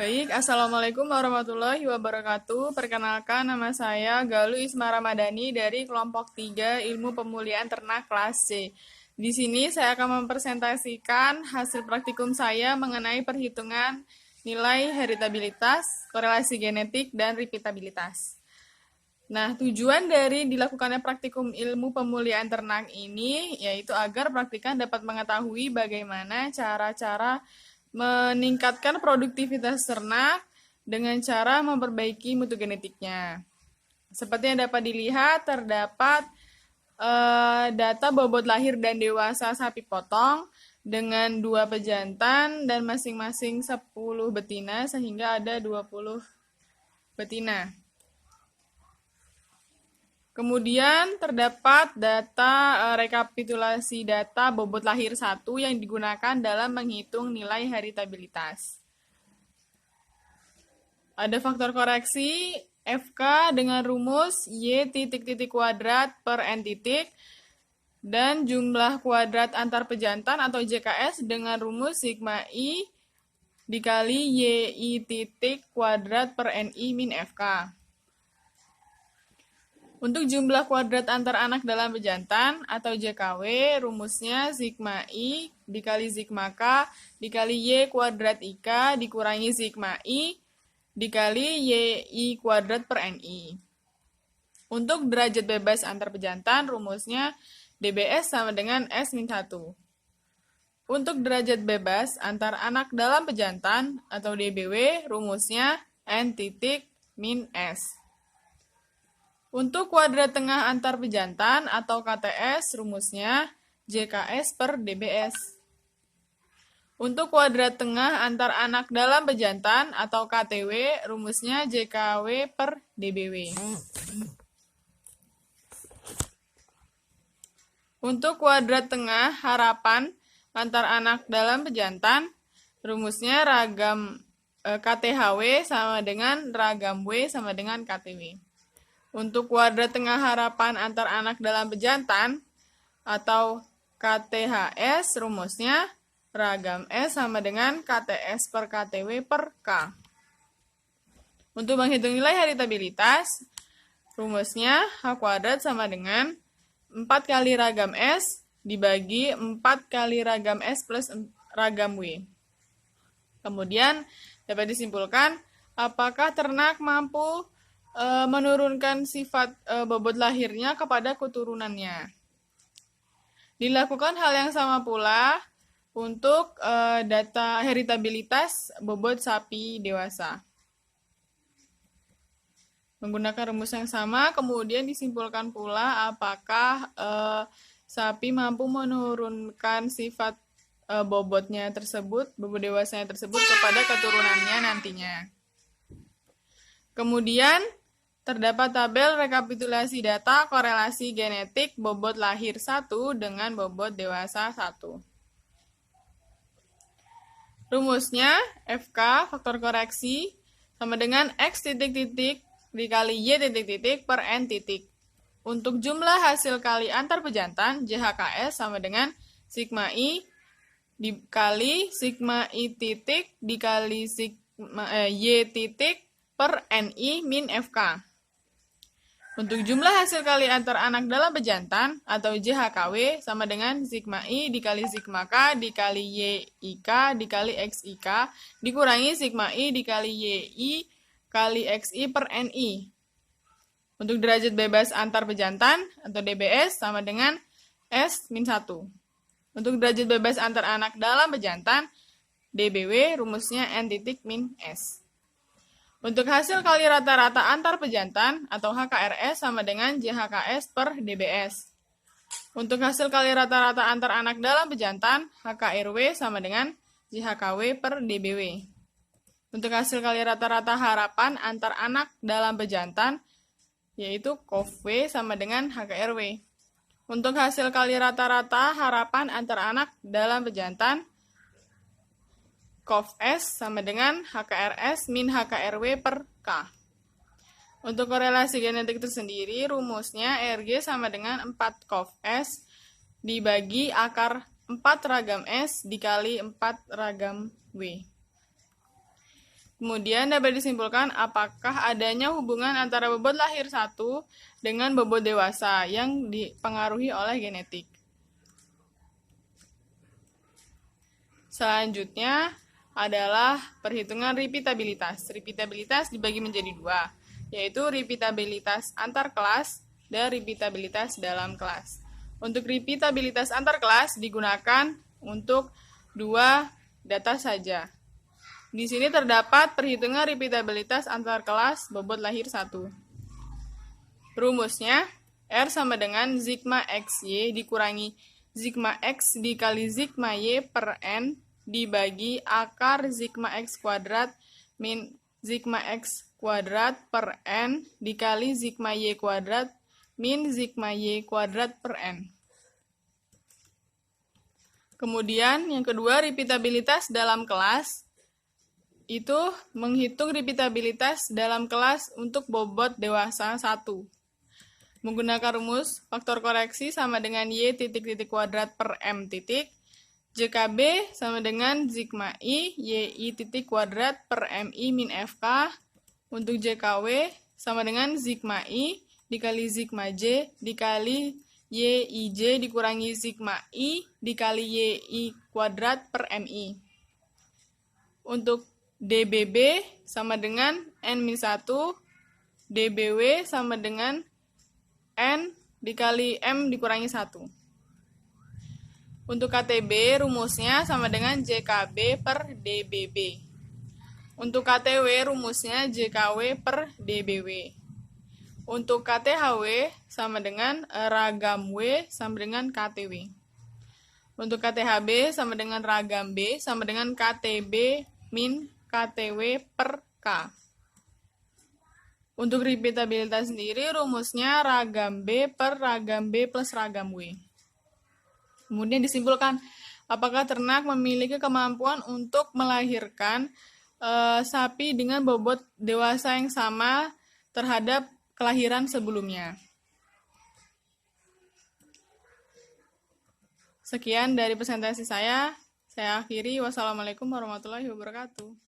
Baik, Assalamualaikum warahmatullahi wabarakatuh. Perkenalkan, nama saya Galuh Isma Ramadhani dari kelompok 3 Ilmu Pemulihan Ternak kelas C. Di sini saya akan mempresentasikan hasil praktikum saya mengenai perhitungan nilai heritabilitas, korelasi genetik, dan repeatabilitas. Nah, tujuan dari dilakukannya praktikum ilmu pemulihan ternak ini yaitu agar praktikan dapat mengetahui bagaimana cara-cara meningkatkan produktivitas ternak dengan cara memperbaiki mutu genetiknya. Seperti yang dapat dilihat, terdapat data bobot lahir dan dewasa sapi potong dengan 2 pejantan dan masing-masing 10 betina sehingga ada 20 betina. Kemudian terdapat data rekapitulasi data bobot lahir 1 yang digunakan dalam menghitung nilai heritabilitas. Ada faktor koreksi FK dengan rumus Y titik-titik kuadrat per N titik dan jumlah kuadrat antar pejantan atau JKS dengan rumus sigma I dikali YI titik kuadrat per NI min FK. Untuk jumlah kuadrat antar anak dalam pejantan atau JKW, rumusnya sigma I dikali sigma K dikali Y kuadrat IK dikurangi sigma I dikali YI kuadrat per NI. Untuk derajat bebas antar pejantan, rumusnya DBS sama dengan S-1. Untuk derajat bebas antar anak dalam pejantan atau DBW, rumusnya N titik min S. Untuk kuadrat tengah antar pejantan atau KTS, rumusnya JKS per DBS. Untuk kuadrat tengah antar anak dalam pejantan atau KTW, rumusnya JKW per DBW. Untuk kuadrat tengah harapan antar anak dalam pejantan, rumusnya ragam KTHW sama dengan ragam W sama dengan KTW. Untuk kuadrat tengah harapan antar anak dalam pejantan atau KTHS, rumusnya ragam S sama dengan KTS per KTW per K. Untuk menghitung nilai heritabilitas, rumusnya H kuadrat sama dengan 4 kali ragam S dibagi 4 kali ragam S plus ragam W. Kemudian dapat disimpulkan apakah ternak mampu menurunkan sifat bobot lahirnya kepada keturunannya. Dilakukan hal yang sama pula untuk data heritabilitas bobot sapi dewasa. Menggunakan rumus yang sama, kemudian disimpulkan pula apakah sapi mampu menurunkan sifat bobotnya tersebut, bobot dewasanya tersebut kepada keturunannya nantinya. Kemudian terdapat tabel rekapitulasi data korelasi genetik bobot lahir 1 dengan bobot dewasa 1. Rumusnya FK faktor koreksi sama dengan X titik-titik dikali Y titik-titik per N titik. Untuk jumlah hasil kali antar pejantan JHKS sama dengan sigma I dikali sigma I titik dikali sigma Y titik per NI min FK. Untuk jumlah hasil kali antar anak dalam pejantan atau JHKW sama dengan sigma I dikali sigma K dikali YIK dikali XIK dikurangi sigma I dikali YI kali XI per NI. Untuk derajat bebas antar pejantan atau DBS sama dengan S-1. Untuk derajat bebas antar anak dalam pejantan DBW rumusnya N titik min S. Untuk hasil kali rata-rata antar pejantan atau HKRS sama dengan JHKS per DBS. Untuk hasil kali rata-rata antar anak dalam pejantan HKRW sama dengan JHKW per DBW. Untuk hasil kali rata-rata harapan antar anak dalam pejantan yaitu KOV sama dengan HKRW. Untuk hasil kali rata-rata harapan antar anak dalam pejantan KOV-S sama dengan HKRS min HKRW per K. Untuk korelasi genetik tersendiri, rumusnya RG sama dengan 4 KOV-S dibagi akar 4 ragam S dikali 4 ragam W. Kemudian dapat disimpulkan apakah adanya hubungan antara bobot lahir 1 dengan bobot dewasa yang dipengaruhi oleh genetik. Selanjutnya adalah perhitungan repeatabilitas. Repeatabilitas dibagi menjadi dua, yaitu repeatabilitas antar kelas dan repeatabilitas dalam kelas. Untuk repeatabilitas antar kelas digunakan untuk dua data saja. Di sini terdapat perhitungan repeatabilitas antar kelas bobot lahir 1. Rumusnya, R sama dengan sigma XY dikurangi sigma X dikali sigma Y per N dibagi akar sigma X kuadrat min sigma X kuadrat per N dikali sigma Y kuadrat min sigma Y kuadrat per N. Kemudian yang kedua, repeatabilitas dalam kelas. Itu menghitung repeatabilitas dalam kelas untuk bobot dewasa 1. Menggunakan rumus faktor koreksi sama dengan Y titik-titik kuadrat per M titik. JKB sama dengan sigma I, YI titik kuadrat per MI min FK. Untuk JKW sama dengan sigma I dikali sigma J dikali YIJ dikurangi sigma I dikali YI kuadrat per MI. Untuk DBB sama dengan N-1, DBW sama dengan N dikali M dikurangi 1. Untuk KTB rumusnya sama dengan JKB per DBB. Untuk KTW rumusnya JKW per DBW. Untuk KTHW sama dengan ragam W sama dengan KTW. Untuk KTHB sama dengan ragam B sama dengan KTB min KTW per K. Untuk repeatabilitas sendiri rumusnya ragam B per ragam B plus ragam W. Kemudian disimpulkan apakah ternak memiliki kemampuan untuk melahirkan sapi dengan bobot dewasa yang sama terhadap kelahiran sebelumnya. Sekian dari presentasi saya akhiri. Wassalamualaikum warahmatullahi wabarakatuh.